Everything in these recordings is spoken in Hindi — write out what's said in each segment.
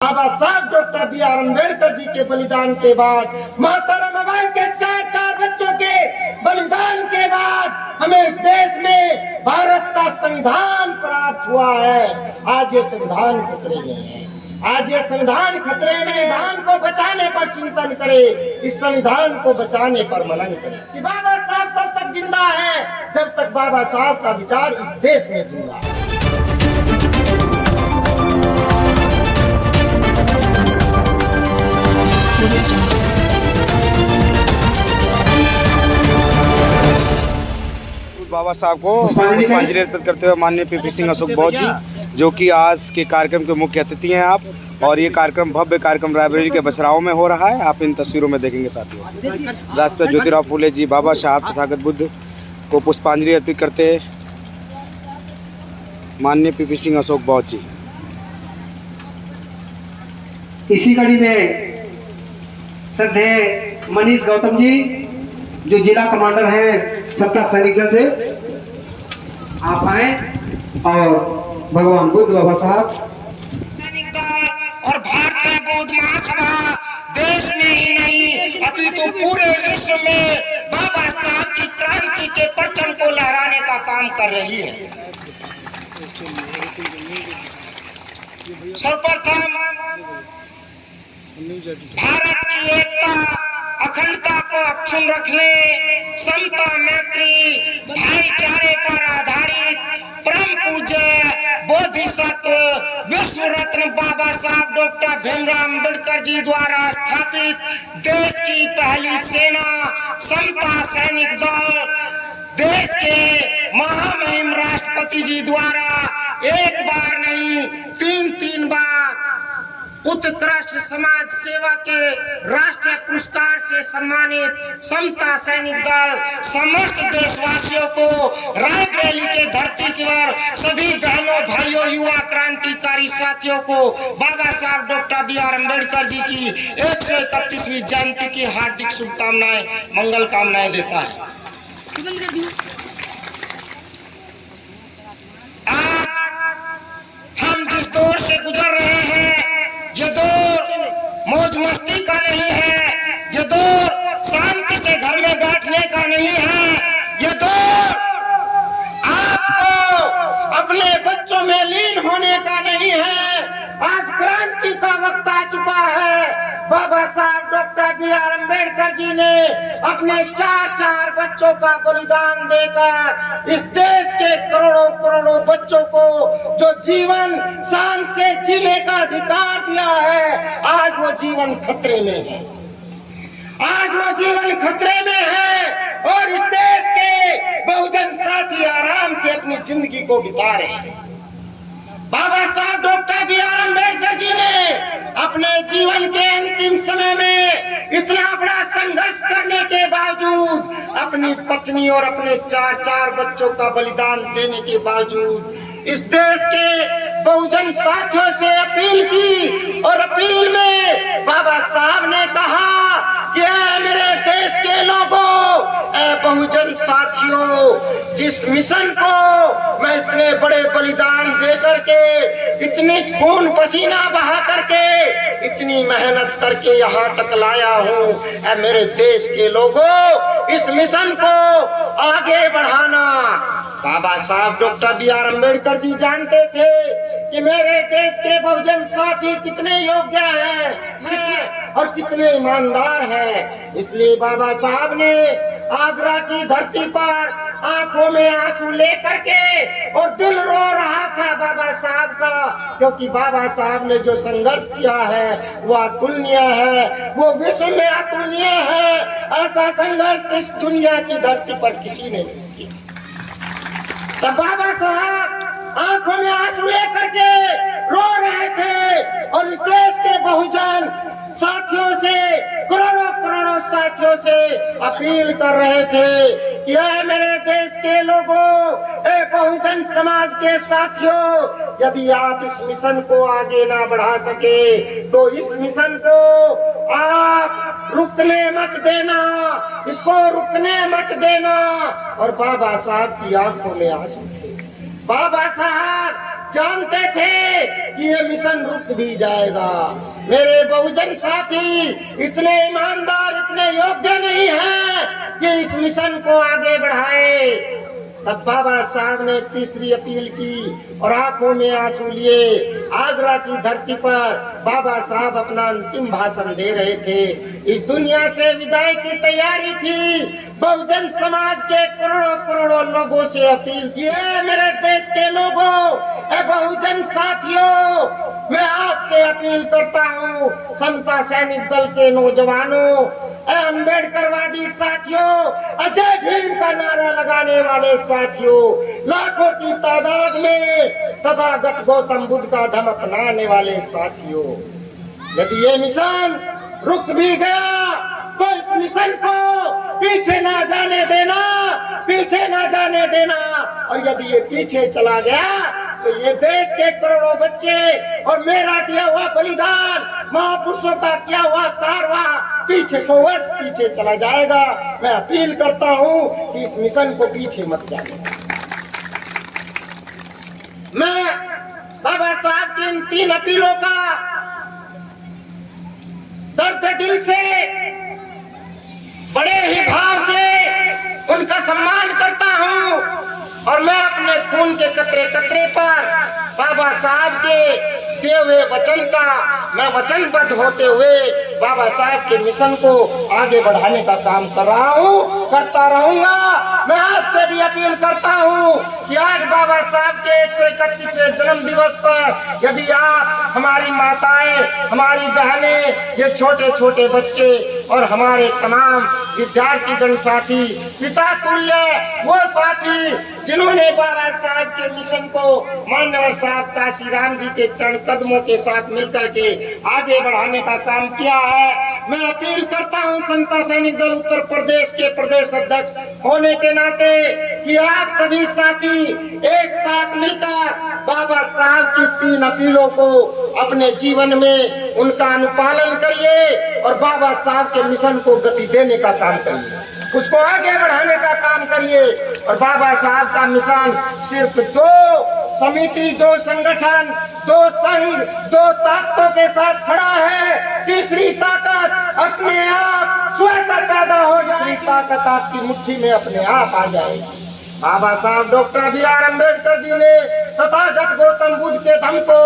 बाबा साहब doctor B are Ambedkar ji के बलिदान के बाद, माता रमाबाई के चार बच्चों के बलिदान के बाद हमें इस देश में भारत का संविधान प्राप्त हुआ है। आज ये संविधान खतरे में है। आज ये संविधान खतरे में। संविधान को बचाने पर चिंतन करे, इस संविधान को बचाने पर मनन करे कि बाबा साहब तब तक जिंदा है जब तक बाबा साहब का विचार इस देश में जिंदा है। बाबा साहब को पुष्पांजलि अर्पित करते हुए माननीय पीपी सिंह अशोक बौद्ध जी, जो कि आज के कार्यक्रम के मुख्य अतिथि हैं आप, और ये कार्यक्रम भव्य कार्यक्रम रायबरेली के बछराओं में हो रहा है। आप इन तस्वीरों में देखेंगे साथियों। राष्ट्रपिता ज्योतिराव फूले जी, बाबा साहब तथागत बुद्ध को पुष्पांजलि अर्पित करते माननीय पीपी सिंह अशोक बौद्ध जी। इसी कड़ी में श्रद्धेय मनीष गौतम जी, जो जिला कमांडर हैं सबका सैनिक दल से, आप आए और भगवान बुद्ध बाबा साहब सैनिक दल और भारतीय बौद्ध महासभा देश में ही नहीं अभी तो पूरे विश्व में बाबा साहब की क्रांति के परचम को लहराने का काम कर रही है। सर्वप्रथम भारत की एकता अखंडता को अक्षुण्ण रखने, समता मैत्री भाईचारे पर आधारित परम पूज्य बोधिसत्व विश्व रत्न बाबा साहब डॉक्टर भीमराव अम्बेडकर जी द्वारा स्थापित देश की पहली सेना समता सैनिक दल, देश के महामहिम राष्ट्रपति जी द्वारा एक बार नहीं तीन बार उत्कृष्ट समाज सेवा के राष्ट्रीय पुरस्कार से सम्मानित समता सैनिक दल समस्त देशवासियों को, रायबरेली के धरती पर सभी बहनों भाइयों युवा क्रांतिकारी साथियों को बाबा साहब doctor B are Ambedkar ji की 131वीं जयंती की हार्दिक शुभकामनाएं, मंगल कामनाएं देता है। आज हम जिस दौर से गुजर रहे हैं, ये दौर मौज मस्ती का नहीं है, ये दौर शांति से घर में बैठने का नहीं है, ये दौर आपको अपने बच्चों में लीन होने का नहीं है। आज क्रांति का वक्त आ चुका है। बाबा साहब doctor B are Ambedkar ji ने अपने चार बच्चों का बलिदान देकर इस देश के करोड़ों बच्चों को जो जीवन शान से जीने का अधिकार दिया है, आज वो जीवन खतरे में है। आज वो जीवन खतरे में है और इस देश के बहुजन साथी आराम से अपनी जिंदगी को बिता रहे हैं। बाबा साहब doctor B are Ambedkar ji ने अपने जीवन के अंतिम समय में इतना बड़ा संघर्ष करने के बावजूद, अपनी पत्नी और अपने चार बच्चों का बलिदान देने के बावजूद इस देश के बहुजन साथियों से अपील की, और अपील में बाबा साहब ने कहा कि मेरे देश के लोगों, बहुजन साथियों, जिस मिशन को मैं इतने बड़े बलिदान दे करके, इतनी खून पसीना बहा करके, इतनी मेहनत करके यहाँ तक लाया हूँ, मेरे देश के लोगों, इस मिशन को आगे बढ़ाना। बाबा साहब doctor B are Ambedkar ji जानते थे कि मेरे देश के बहुजन साथी कितने योग्य हैं और कितने ईमानदार हैं। इसलिए बाबा साहब ने आगरा की धरती पर आंखों में आंसू लेकर के, और दिल रो रहा था बाबा साहब का, क्योंकि बाबा साहब ने जो संघर्ष किया है वो अतुलनीय है, वो विश्व में अतुलनीय है। ऐसा संघर्ष इस दुनिया की धरती पर किसी ने नहीं किया। तब बाबा साहब आंखों में आंसू लेकर के रो रहे थे और इस देश के बहुजन साथियों से, करोड़ों साथियों से अपील कर रहे थे कि मेरे देश के लोगों, बहुजन समाज के साथियों, यदि आप इस मिशन को आगे ना बढ़ा सके तो इस मिशन को आप रुकने मत देना, इसको रुकने मत देना। और बाबा साहब की आंखों में आंसू थे। बाबा साहब जानते थे कि ये मिशन रुक भी जाएगा। मेरे बहुजन साथी इतने ईमानदार, इतने योग्य नहीं हैं कि इस मिशन को आगे बढ़ाए। तब बाबा साहब ने तीसरी अपील की और आंखों में आंसू लिए आगरा की धरती पर बाबा साहब अपना अंतिम भाषण दे रहे थे। इस दुनिया से विदाई की तैयारी थी। बहुजन समाज के करोड़ों करोड़ों लोगों से अपील की है, मेरे देश के लोगों, ए बहुजन साथियों, मैं आपसे अपील करता हूँ, समता सैनिक दल के नौजवानों, अम्बेडकरवादी साथियों, अजय भीम का नारा लगाने वाले साथियों, लाखों की तादाद में तथागत गौतम बुद्ध का धर्म अपनाने वाले साथियों, यदि ये मिशन रुक भी गया तो इस मिशन को पीछे ना जाने देना, पीछे ना जाने देना। और यदि ये पीछे चला गया तो ये देश के करोड़ों बच्चे और मेरा दिया हुआ बलिदान, महापुरुषों का किया हुआ कारवा पीछे 100 वर्ष पीछे चला जाएगा। मैं अपील करता हूँ कि इस मिशन को पीछे मत जाने। मैं बाबा साहब की इन 3 अपीलों का दर्द दिल से, बड़े ही भाव से उनका सम्मान करता हूँ और मैं अपने खून के कतरे कतरे पर बाबा साहब के दिए हुए वचन का मैं वचनबद्ध होते हुए बाबा साहब के मिशन को आगे बढ़ाने का काम कर रहा हूँ, करता रहूंगा। मैं आपसे भी अपील करता हूँ कि आज बाबा साहब के 131वें जन्म दिवस पर यदि आप, हमारी माताएं, हमारी बहनें, ये छोटे छोटे बच्चे और हमारे तमाम विद्यार्थीगण साथी, पिता तुल्य वो साथी जिन्होंने बाबा साहब के मिशन को मान्यवर साहब काशीराम जी के चरण कदमों के साथ मिलकर के आगे बढ़ाने का काम किया है, मैं अपील करता हूं समता सैनिक दल उत्तर प्रदेश के प्रदेश अध्यक्ष होने के नाते कि आप सभी साथी एक साथ मिलकर बाबा साहब की 3 अपीलों को अपने जीवन में उनका अनुपालन करिए और बाबा साहब के मिशन को गति देने का काम करिए, उसको आगे बढ़ाने का काम करिए। और बाबा साहब का मिशन सिर्फ 2 समिति, 2 संगठन, 2 संघ, 2 ताकतों के साथ खड़ा है। तीसरी ताकत अपने आप स्वतः पैदा हो जाएगी, ताकत आपकी मुट्ठी में अपने आप आ जाएगी। बाबा साहब डॉक्टर बी.आर. अम्बेडकर जी ने तथागत गौतम बुद्ध के धम्म को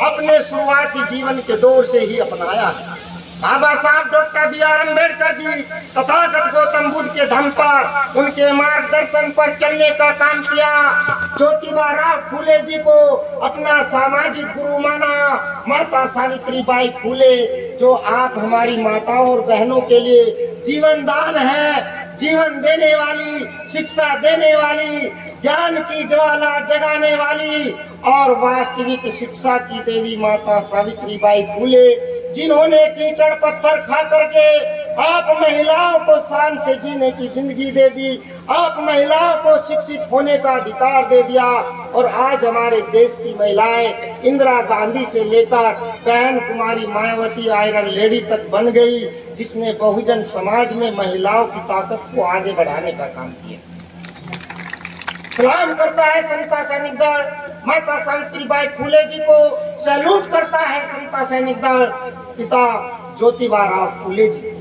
अपने शुरुआती जीवन के दौर से ही अपनाया है। बाबा साहब डॉक्टर बी.आर. अम्बेडकर जी तथागत गौतम बुद्ध के धम्म पर, उनके मार्गदर्शन पर चलने का काम किया। ज्योतिबा राव फूले जी को अपना सामाजिक गुरु माना। माता सावित्रीबाई फूले, जो आप हमारी माताओं और बहनों के लिए जीवन दान है, जीवन देने वाली, शिक्षा देने वाली, ज्ञान की ज्वाला जगाने वाली और वास्तविक शिक्षा की देवी माता सावित्रीबाई फूले, जिन्होंने कीचड़ पत्थर खा करके आप महिलाओं को शान से जीने की जिंदगी दे दी, आप महिलाओं को शिक्षित होने का अधिकार दे दिया। और आज हमारे देश की महिलाएं इंदिरा गांधी से लेकर बहन कुमारी मायावती आयरन लेडी तक बन गई, जिसने बहुजन समाज में महिलाओं की ताकत को आगे बढ़ाने का काम किया। सलाम करता है समता सैनिक दल माता सावित्रीबाई फूले जी को, सैल्यूट करता है समता सैनिक दल पिता ज्योतिबा राव फूले जी।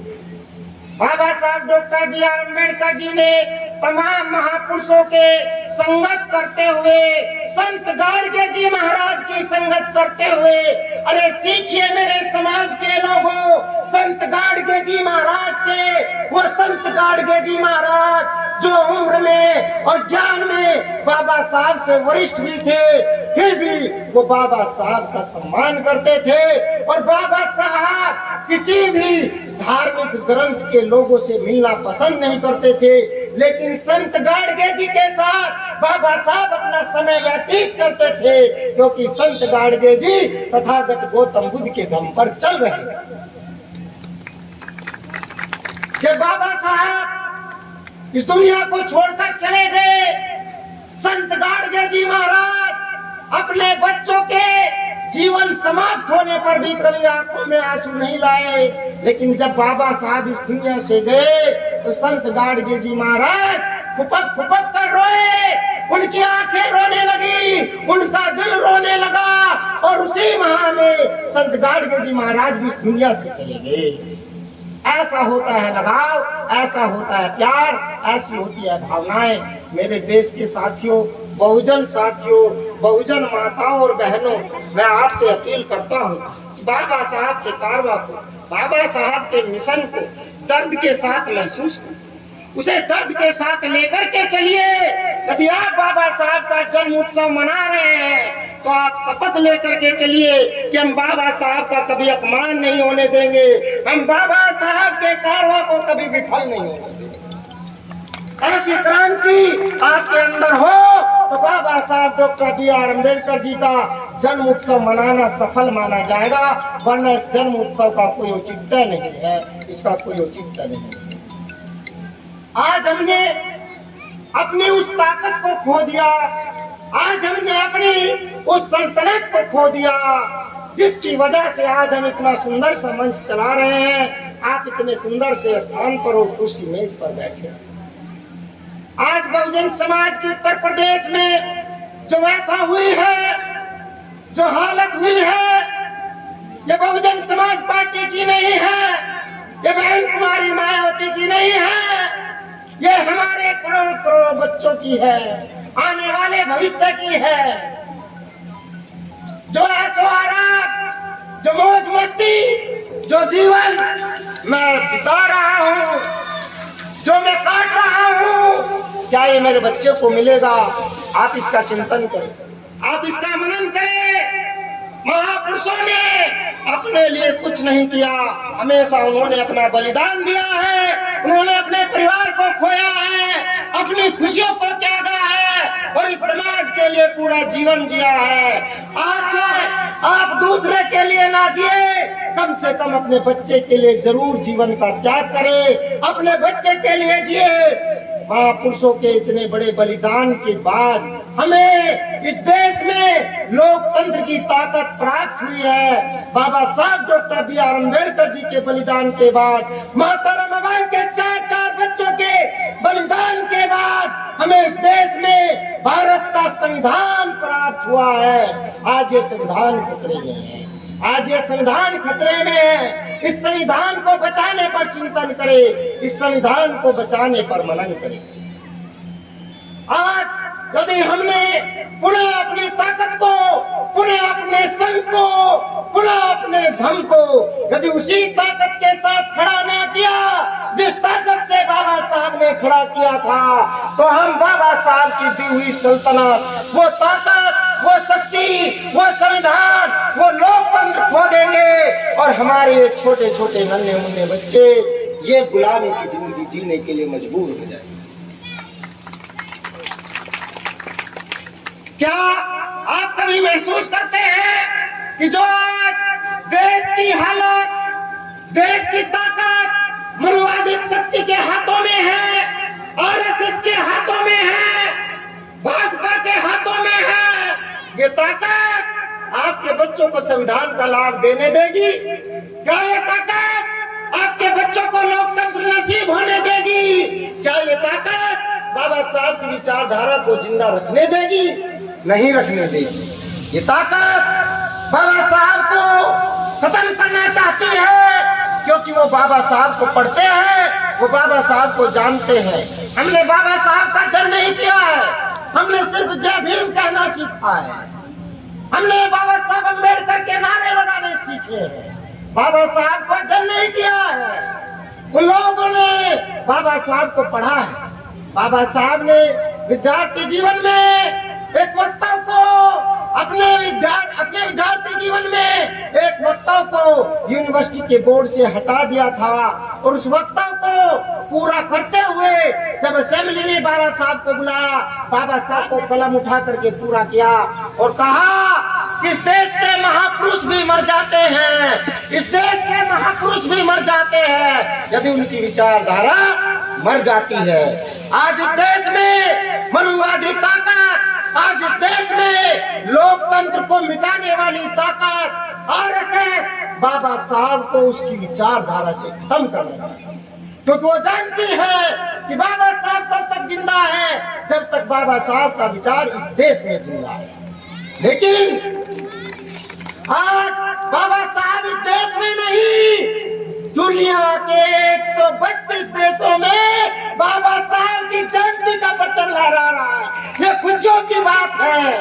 बाबा साहब डॉक्टर बी.आर. अम्बेडकर जी ने तमाम महापुरुषों के संगत करते हुए, संत गाडगे जी महाराज की संगत करते हुए, अरे सीखिए मेरे समाज के लोगों, संत गाडगे जी महाराज से। वो संत गाडगे जी महाराज जो उम्र में और ज्ञान में बाबा साहब से वरिष्ठ भी थे, फिर भी वो बाबा साहब का सम्मान करते थे। और बाबा साहब किसी भी धार्मिक ग्रंथ के लोगों से मिलना पसंद नहीं करते थे, लेकिन संत गाडगे जी के साथ बाबा साहब अपना समय व्यतीत करते थे, क्योंकि संत गाडगे जी तथागत गौतम बुद्ध के दम पर चल रहे हैं। जब बाबा साहब इस दुनिया को छोड़कर चले गए, संत गाडगे जी महाराज अपने बच्चों के जीवन समाप्त होने पर भी कभी आंखों में आंसू नहीं लाए, लेकिन जब बाबा साहब इस दुनिया से गए तो संत गाडगे जी महाराज फुपक फुपक कर रोए। उनकी आंखें रोने लगी, उनका दिल रोने लगा और उसी माह में संत गाडगे जी महाराज भी इस दुनिया से चले गए। ऐसा होता है लगाव, ऐसा होता है प्यार, ऐसी होती है भावनाएं। मेरे देश के साथियों, बहुजन साथियों, बहुजन माताओं और बहनों, मैं आपसे अपील करता हूं कि बाबा साहब के कारवा को, बाबा साहब के मिशन को दर्द के साथ महसूस करो, उसे दर्द के साथ लेकर के चलिए। यदि आप बाबा साहब का जन्म उत्सव मना रहे हैं तो आप शपथ लेकर के चलिए कि हम बाबा साहब का कभी अपमान नहीं होने देंगे, हम बाबा साहब के कारवा को कभी विफल नहीं होने देंगे। ऐसी क्रांति आपके अंदर हो तो बाबा साहब डॉक्टर B.R. अम्बेडकर जी का जन्म उत्सव मनाना सफल माना जाएगा, वरना इस जन्म उत्सव का कोई औचित्य नहीं है, इसका कोई औचित्य नहीं है। आज हमने अपनी उस ताकत को खो दिया, आज हमने अपनी उस सल्तनत को खो दिया जिसकी वजह से आज हम इतना सुंदर सा मंच चला रहे हैं। आप इतने सुंदर से स्थान पर और कुर्सी मेज पर बैठे हैं। आज बहुजन समाज के उत्तर प्रदेश में जो व्यथा हुई है, जो हालत हुई है, ये बहुजन समाज पार्टी की नहीं है, ये बहन कुमारी मायावती की नहीं है, ये हमारे करोड़ों करोड़ों बच्चों की है, आने वाले भविष्य की है। जो ऐशो आराम, जो मौज मस्ती, जो जीवन मैं बिता रहा हूँ, जो मैं काट रहा हूँ, क्या ये मेरे बच्चे को मिलेगा? आप इसका चिंतन करें, आप इसका मनन करें। महापुरुषों ने अपने लिए कुछ नहीं किया, हमेशा उन्होंने अपना बलिदान दिया है, उन्होंने अपने परिवार को खोया है, अपनी खुशियों को त्यागा है और इस समाज के लिए पूरा जीवन जिया है। आज आप दूसरे के लिए ना जिए, कम से कम अपने बच्चे के लिए जरूर जीवन का त्याग करें, अपने बच्चे के लिए जिए। महापुरुषों के इतने बड़े बलिदान के बाद हमें इस देश में लोकतंत्र की ताकत प्राप्त हुई है। बाबा साहब डॉक्टर B.R. अम्बेडकर जी के बलिदान के बाद, माता रमाबाई के चार बच्चों के बलिदान के बाद हमें इस देश में भारत का संविधान प्राप्त हुआ है। आज ये संविधान खतरे में है, आज ये संविधान खतरे में है। इस संविधान को बचाने पर चिंतन करें, इस संविधान को बचाने पर मनन करें। आज यदि हमने पुनः अपनी ताकत को, पुनः अपने संग को, पुनः अपने धम को यदि उसी ताकत के साथ खड़ा ना किया जिस ताकत से बाबा साहब ने खड़ा किया था, तो हम बाबा साहब की दी हुई सल्तनत, वो ताकत, वो शक्ति, वो संविधान, वो लोकतंत्र खो देंगे और हमारे ये छोटे छोटे नन्हे मुन्ने बच्चे ये गुलामी की जिंदगी जीने के लिए मजबूर हो जाएंगे। क्या आप कभी महसूस करते हैं कि जो आज देश की हालत, देश की ताकत मनुवादी शक्ति के हाथों में है, RSS के हाथों में है, भाजपा के हाथों में है, ये ताकत आपके बच्चों को संविधान का लाभ देने देगी? क्या ये ताकत आपके बच्चों को लोकतंत्र नसीब होने देगी? क्या ये ताकत बाबा साहब की विचारधारा को जिंदा रखने देगी? नहीं रखने देगी। ये ताकत बाबा साहब को खत्म करना चाहती है, क्योंकि वो बाबा साहब को पढ़ते हैं, वो बाबा साहब को जानते हैं। हमने बाबा साहब का दर नहीं किया है, हमने सिर्फ जय भीम कहना सीखा है, हमने बाबा साहब अम्बेडकर के नारे लगाने सीखे हैं, बाबा साहब का दर नहीं किया है। उन लोगों ने बाबा साहब को पढ़ा है। बाबा साहब ने विद्यार्थी जीवन में एक वक्ता को अपने विद्यार्थी जीवन में एक वक्ता को यूनिवर्सिटी के बोर्ड से हटा दिया था और उस वक्ता को पूरा करते हुए जब असेंबली ने बाबा साहब को बुलाया, बाबा साहब को कलम उठा करके पूरा किया और कहा कि इस देश से महापुरुष भी मर जाते हैं, इस देश से महापुरुष भी मर जाते हैं यदि उनकी विचारधारा मर जाती है। आज इस देश में मनुवादी ताकत, आज इस देश में लोकतंत्र को मिटाने वाली ताकत RSS बाबा साहब को उसकी विचारधारा से खत्म करना चाहती है। क्योंकि वो जानती है कि बाबा साहब तब तक जिंदा है जब तक बाबा साहब का विचार इस देश में जिंदा है। लेकिन आज बाबा साहब इस देश में नहीं, दुनिया के 132 देशों में बाबा साहब की जयंती का परचम लहरा रहा है। ये खुशियों की बात है,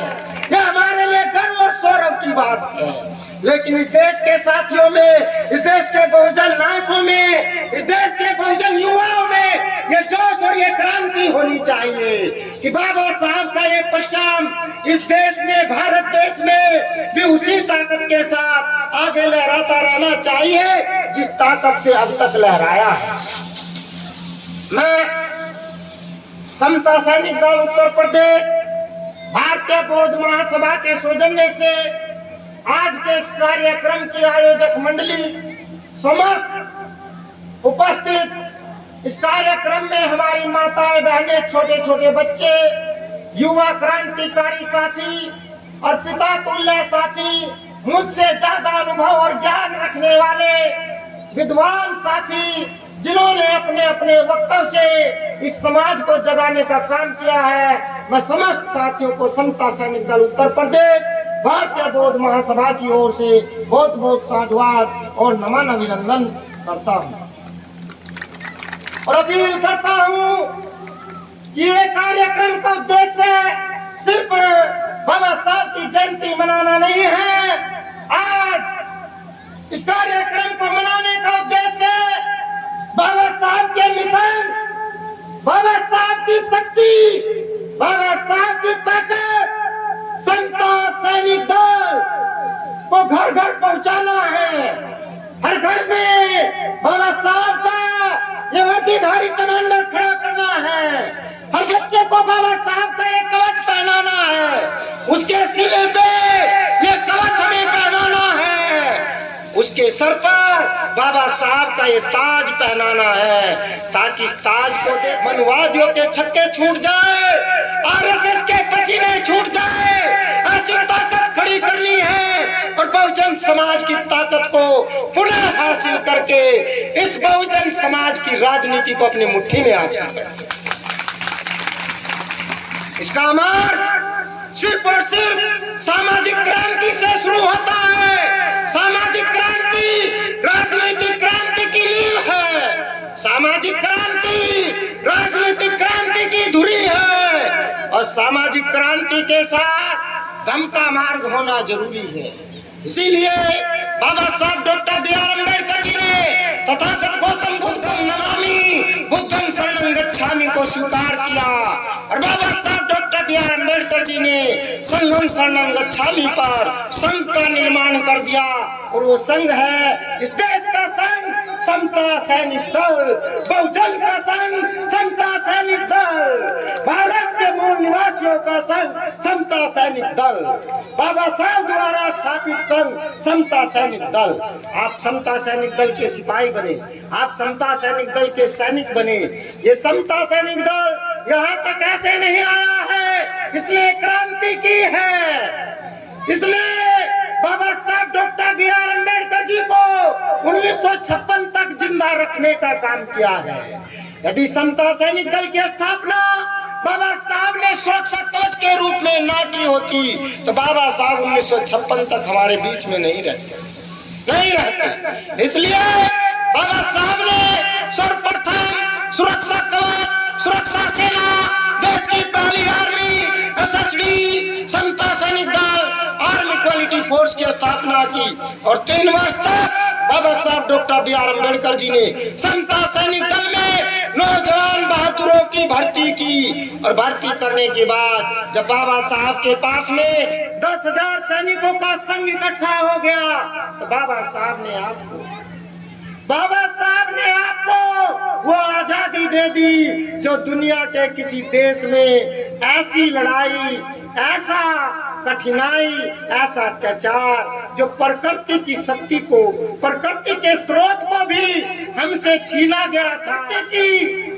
ये हमारे लिए गर्व और सौरभ की बात है। लेकिन इस देश के साथियों में, इस देश के बहुजन नायकों में, इस देश के बहुजन युवाओं में ये जोश और ये क्रांति होनी चाहिए कि बाबा साहब का ये परचम इस देश में, भारत देश में भी उसी ताकत के साथ आगे लहराता रहना चाहिए जिस ताकत से अब तक लहराया है। मैं समता सैनिक दल उत्तर प्रदेश भारतीय बौद्ध महासभा के सौजन्य से आज के इस कार्यक्रम की आयोजक मंडली, समस्त उपस्थित इस कार्यक्रम में हमारी माताएं, बहनें, छोटे छोटे बच्चे, युवा क्रांतिकारी साथी और पिता तुल्य साथी, मुझसे ज्यादा अनुभव और ज्ञान रखने वाले विद्वान साथी, जिन्होंने अपने अपने वक्तव्य से इस समाज को जगाने का काम किया है, मैं समस्त साथियों को समता सैनिक दल उत्तर प्रदेश भारतीय बौद्ध महासभा की ओर से बहुत बहुत साधुवाद और नमन अभिनंदन करता हूं और अपील करता हूं कि ये कार्यक्रम का उद्देश्य सिर्फ बाबा साहब की जयंती मनाना नहीं है। आज इस कार्यक्रम को मनाने का उद्देश्य बाबा साहब के मिशन, बाबा साहब की शक्ति, बाबा साहब की ताकत समता सैनिक दल को घर घर पहुंचाना है। हर घर में बाबा साहब का ये वर्दीधारी कमांडर खड़ा करना है। हर बच्चे को बाबा साहब का एक कवच पहनाना है, उसके सिरे पे ये कवच हमें पहनाना है, उसके सर पर बाबा साहब का ये ताज पहनाना है, ताकि इस ताज को देख मनुवादियों के छक्के छूट जाए, आरएसएस के पसीने छूट जाए। ऐसी ताकत खड़ी करनी है और बहुजन समाज की ताकत को पुनः हासिल करके इस बहुजन समाज की राजनीति को अपनी मुट्ठी में हासिल करना। इसका मार्ग सिर्फ और सिर्फ सामाजिक क्रांति से शुरू होता है। सामाजिक क्रांति राजनीतिक क्रांति की नींव है, सामाजिक क्रांति राजनीतिक क्रांति की धुरी है और सामाजिक क्रांति के साथ धर्म का मार्ग होना जरूरी है। इसीलिए बाबा साहब डॉक्टर बी.आर. अम्बेडकर जी ने तथागत गौतम बुद्ध को नमामि बुद्धं शरणं गच्छामि को स्वीकार किया और बाबा साहब डॉक्टर बी.आर. अम्बेडकर जी ने संघं शरणं गच्छामि पर संघ का निर्माण कर दिया और वो संघ है इस देश का संघ समता सैनिक दल, बहुजन का संघ समता सैनिक दल, भारत के मूल निवासियों का संघ समता सैनिक दल, बाबा साहब द्वारा स्थापित संघ समता सैनिक दल। आप समता सैनिक दल के सिपाही बने, आप समता सैनिक दल के सैनिक बने। ये समता सैनिक दल यहाँ तक ऐसे नहीं आया है इसलिए क्रांति की है, इसलिए बाबा साहब डॉक्टर बी.आर. अम्बेडकर जी को 1956 तक जिंदा रखने का काम किया है। यदि समता सैनिक दल की स्थापना बाबा साहब ने सुरक्षा कवच के रूप में ना की होती तो बाबा साहब 1956 तक हमारे बीच में नहीं रहते। इसलिए बाबा साहब ने सर्वप्रथम सुरक्षा कवच, सुरक्षा सेना, देश की पहली आर्मी एसएसडी समता सैनिक दल आर्मी क्वालिटी फोर्स की स्थापना की और 3 वर्ष तक बाबा साहब डॉक्टर बी.आर. अम्बेडकर जी ने समता सैनिक दल में नौजवान बहादुरों की भर्ती की और भर्ती करने के बाद जब बाबा साहब के पास में 10,000 सैनिकों का संघ इकट्ठा हो गया तो बाबा साहब ने आपको वो आजादी दे दी जो दुनिया के किसी देश में ऐसी लड़ाई, ऐसा कठिनाई, ऐसा अत्याचार जो प्रकृति की शक्ति को, प्रकृति के स्रोत को भी हमसे छीना गया था, कि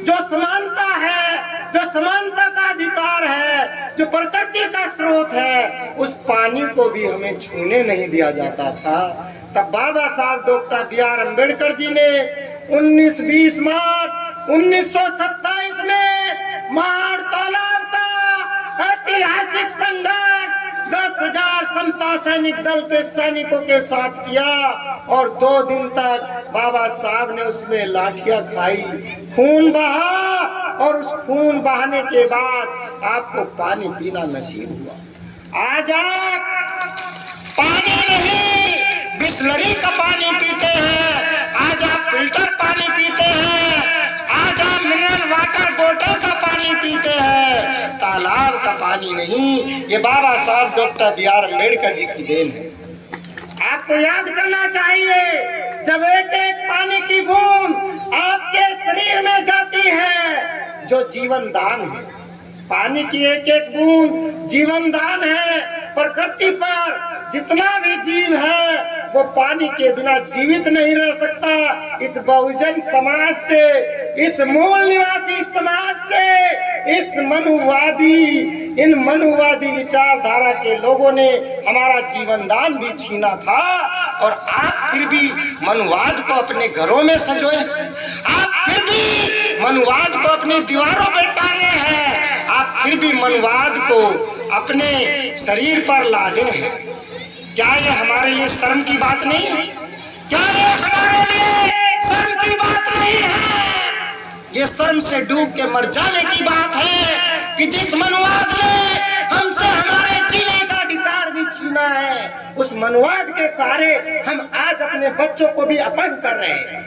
जो समानता है, जो समानता का अधिकार है, जो प्रकृति का स्रोत है, उस पानी को भी हमें छूने नहीं दिया जाता था। तब बाबा साहब डॉक्टर बी.आर. अम्बेडकर जी ने 19-20 मार्च 1927 में माड़ तालाब का ऐतिहासिक संघर्ष 10,000 समता सैनिक दल के सैनिकों के साथ किया और 2 दिन तक बाबा साहब ने उसमें लाठियां खाई, खून बहा और उस खून बहाने के बाद आपको पानी पीना नसीब हुआ। आज आप पानी नहीं बिस्लरी का पानी पीते हैं, आज आप फिल्टर पानी पीते हैं, आज आप मिनरल वाटर बोतल का पानी पीते हैं, तालाब का पानी नहीं। ये बाबा साहब डॉक्टर बी.आर. अम्बेडकर जी की देन है। आपको याद करना चाहिए, जब एक एक पानी की बूंद आपके शरीर में जाती है जो जीवन दान है, पानी की एक एक बूंद जीवन दान है। प्रकृति पर जितना भी जीव है वो पानी के बिना जीवित नहीं रह सकता। इस बहुजन समाज से, इस मूल निवासी समाज से, इन मनुवादी विचारधारा के लोगों ने हमारा जीवन दान भी छीना था और आप फिर भी मनुवाद को अपने घरों में सजोए, आप फिर भी मनुवाद को अपनी दीवारों पर टांगे हैं, आप फिर भी मनुवाद को अपने शरीर पर लादे हैं। क्या ये हमारे लिए शर्म की बात नहीं है? क्या ये हमारे लिए शर्म की बात नहीं है? ये शर्म से डूब के मर जाने की बात है कि जिस मनुवाद ने हमसे हमारे जीने का अधिकार भी छीना है, उस मनुवाद के सहारे हम आज अपने बच्चों को भी अपंग कर रहे हैं।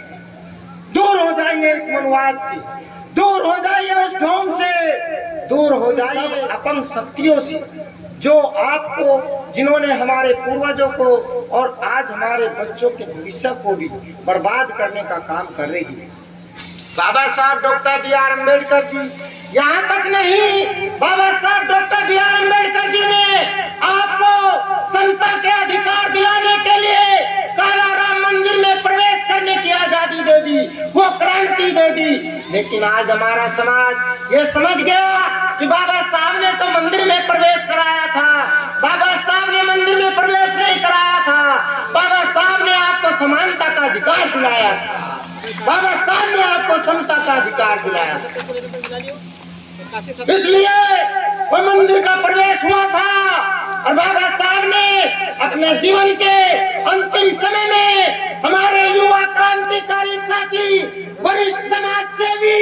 दूर हो जाइए इस मनुवाद से, दूर हो जाइए उस ढोंग से, दूर हो जाइए अपंग शक्तियों से जो आपको, जिन्होंने हमारे पूर्वजों को और आज हमारे बच्चों के भविष्य को भी बर्बाद करने का काम कर रही है। बाबा साहब डॉक्टर बी.आर. अम्बेडकर जी, यहाँ तक नहीं, बाबा साहब डॉक्टर बी.आर. अम्बेडकर जी ने आपको समता के अधिकार दिलाने के लिए काला राम मंदिर में प्रवेश करने की आजादी दे दी, वो क्रांति दे दी। लेकिन आज हमारा समाज ये समझ गया कि बाबा साहब ने तो मंदिर में प्रवेश कराया था, बाबा साहब ने मंदिर में प्रवेश नहीं कराया था, बाबा साहब ने आपको समानता का अधिकार दिलाया था, बाबा साहब ने आपको समता का अधिकार दिलाया था, इसलिए वो मंदिर का प्रवेश हुआ था। और बाबा साहब ने अपने जीवन के अंतिम समय में हमारे युवा क्रांतिकारी साथी, वरिष्ठ समाज सेवी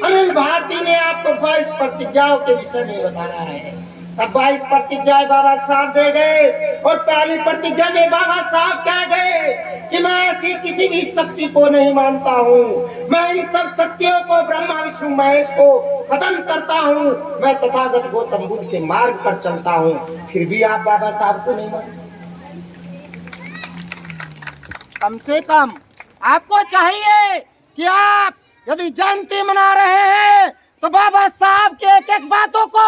अनिल भारती ने आपको 22 प्रतिज्ञाओं के विषय में बताया है। तब 22 प्रतिज्ञाएं बाबा साहब दे गए और पहली प्रतिज्ञा में बाबा साहब कह गए कि मैं ऐसी किसी भी शक्ति को नहीं मानता हूँ, मैं इन सब शक्तियों को, ब्रह्मा विष्णु महेश को खत्म करता हूँ, मैं तथागत गौतम बुद्ध के मार्ग पर चलता हूँ। फिर भी आप बाबा साहब को नहीं मानते। कम से कम आपको चाहिए कि आप यदि जयंती मना रहे हैं तो बाबा साहब के एक एक बातों को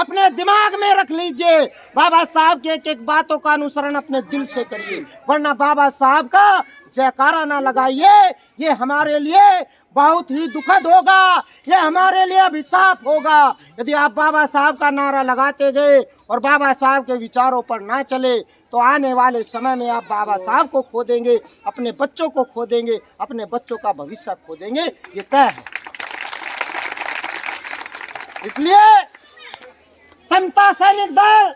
अपने दिमाग में रख लीजिए, बाबा साहब के एक एक बातों का अनुसरण अपने दिल से करिए, वरना बाबा साहब का जयकारा ना लगाइए। ये हमारे लिए बहुत ही दुखद होगा, ये हमारे लिए अभिशाप होगा यदि आप बाबा साहब का नारा लगाते गए और बाबा साहब के विचारों पर ना चले तो आने वाले समय में आप बाबा साहब को खो देंगे, अपने बच्चों को खो देंगे, अपने बच्चों का भविष्य खो देंगे, ये तय है। इसलिए समता सैनिक दल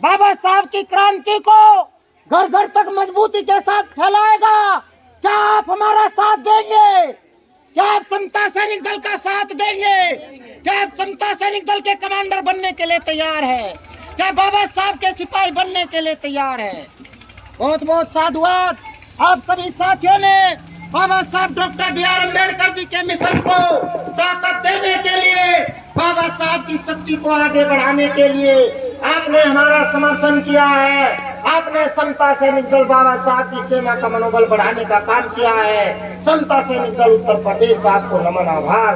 बाबा साहब की क्रांति को घर घर तक मजबूती के साथ फैलाएगा। क्या आप हमारा साथ देंगे? क्या आप समता सैनिक दल का साथ देंगे? क्या आप समता सैनिक दल के कमांडर बनने के लिए तैयार है? क्या बाबा साहब के सिपाही बनने के लिए तैयार है? बहुत बहुत साधुवाद आप सभी साथियों ने बाबा साहब डॉक्टर बी.आर. अम्बेडकर जी के मिशन को ताकत देने के लिए, बाबा साहब की शक्ति को आगे बढ़ाने के लिए आपने हमारा समर्थन किया है। आपने समता सैनिक दल बाबा साहब की सेना का मनोबल बढ़ाने का काम किया है। समता सैनिक दल उत्तर प्रदेश आपको नमन, आभार।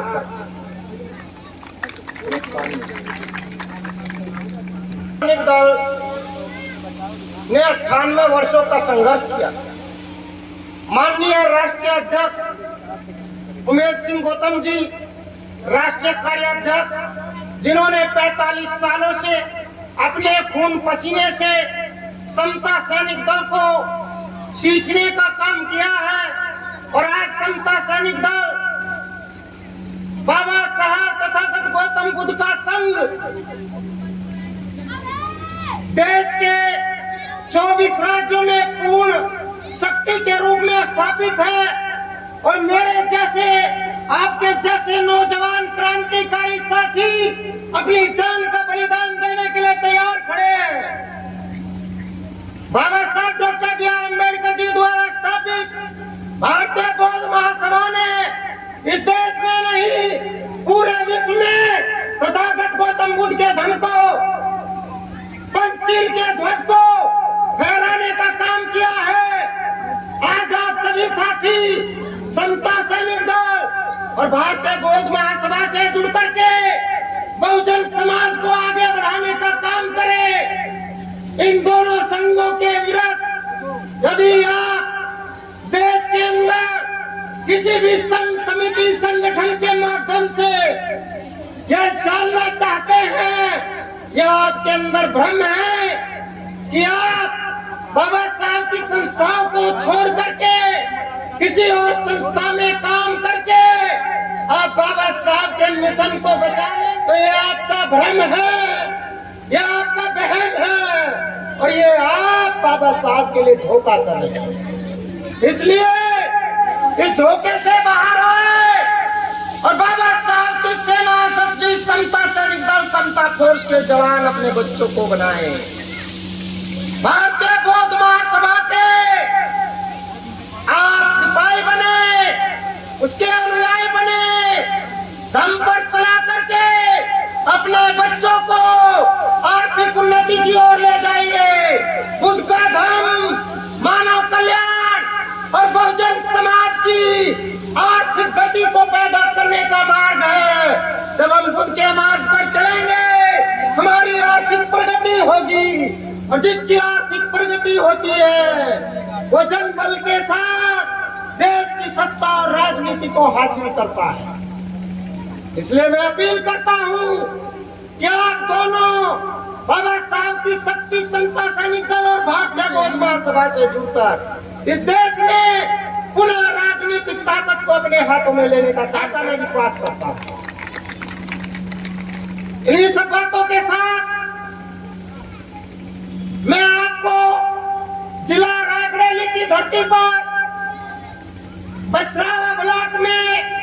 सैनिक दल ने 98 वर्षों का संघर्ष किया। माननीय राष्ट्रीय अध्यक्ष उमेद सिंह गौतम जी, राष्ट्रीय कार्याध्यक्ष, जिन्होंने 45 सालों से अपने खून पसीने से समता सैनिक दल को सींचने का काम किया है और आज समता सैनिक स्थापित है और मेरे जैसे आपके जैसे नौजवान क्रांतिकारी साथी अपनी जान का बलिदान देने के लिए तैयार खड़े हैं। बाबा साहब doctor B are Ambedkar ji द्वारा स्थापित भारतीय बौद्ध महासभा ने इस देश में नहीं पूरे विश्व में तथागत गौतम बुद्ध के धर्म को, पंचशील के ध्वज को फहराने का काम किया है। आज आप सभी साथी समता सैनिक दल और भारतीय बौद्ध महासभा से जुड़ करके बहुजन समाज को आगे बढ़ाने का काम करें। इन दोनों संघों के विरुद्ध यदि आप देश के अंदर किसी भी संघ समिति संगठन के माध्यम से यह जानना चाहते हैं, यह आपके अंदर भ्रम है कि आप बाबा साहब की संस्थाओं को छोड़ करके किसी और संस्था में काम करके आप बाबा साहब के मिशन को बचा लें, तो ये आपका भ्रम है, यह आपका वहम है और ये आप बाबा साहब के लिए धोखा कर रहे हैं। इसलिए इस धोखे से बाहर आए और बाबा साहब की सेना एसएसजी समता सैनिक दल समता फोर्स के जवान अपने बच्चों को बनाए। भारतीय बौद्ध महासभा के आप सिपाही बने, उसके अनुयायी बने, दम पर चला करके अपने बच्चों को आर्थिक उन्नति की ओर ले जाइए। बुद्ध का धर्म मानव कल्याण और बहुजन समाज की आर्थिक गति को पैदा करने का मार्ग है। जब हम बुद्ध के मार्ग पर चलेंगे हमारी आर्थिक प्रगति होगी और जिसकी आर्थिक प्रगति होती है वो जनबल के साथ देश की सत्ता और राजनीति को हासिल करता है। इसलिए मैं अपील करता हूं कि आप दोनों बाबा साहब की शक्ति समता सैनिक दल और भारतीय बौद्ध महासभा से जुड़कर इस देश में पुनः राजनीतिक ताकत को अपने हाथों में लेने का ताजा मैं विश्वास करता हूं। इन सब बातों के साथ मैं आपको जिला रायबरेली की धरती पर बछरावा ब्लॉक में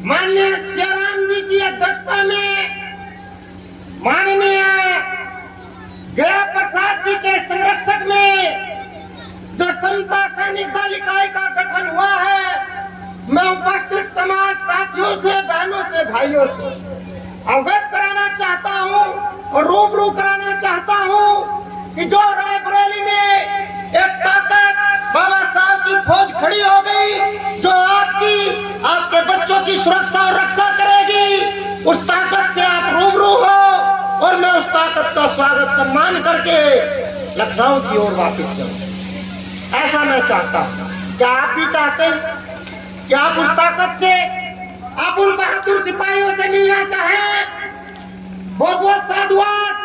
माननीय सियाराम जी की अध्यक्षता में माननीय गया प्रसाद जी के संरक्षक में जो समता सैनिक दल इकाई का गठन हुआ है, मैं उपस्थित समाज साथियों से, बहनों से, भाइयों से अवगत कराना चाहता हूं और रूबरू कराना चाहता हूं कि जो रायबरेली में एक ताकत बाबा साहब की फौज खड़ी हो गई जो आपके बच्चों की सुरक्षा और रक्षा करेगी, उस ताकत से आप रूबरू हो और मैं उस ताकत का स्वागत सम्मान करके लखनऊ की ओर वापस जाऊं। ऐसा मैं चाहता हूं। क्या आप भी चाहते हैं कि आप उस ताकत से, आप उन बहादुर सिपाहियों से मिलना चाहें? बहुत बहुत साधुवाद,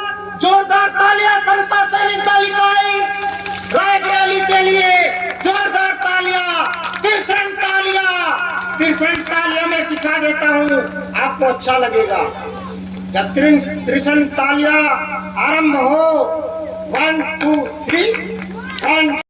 जोरदार तालियां समता सैनिक दल इकाई रायबरेली के लिए, जोरदार तालियां, तीसरी तालियां मैं सिखा देता हूं, आपको अच्छा लगेगा। जब त्रिशंग तालियां आरंभ हो, 1 2 3 1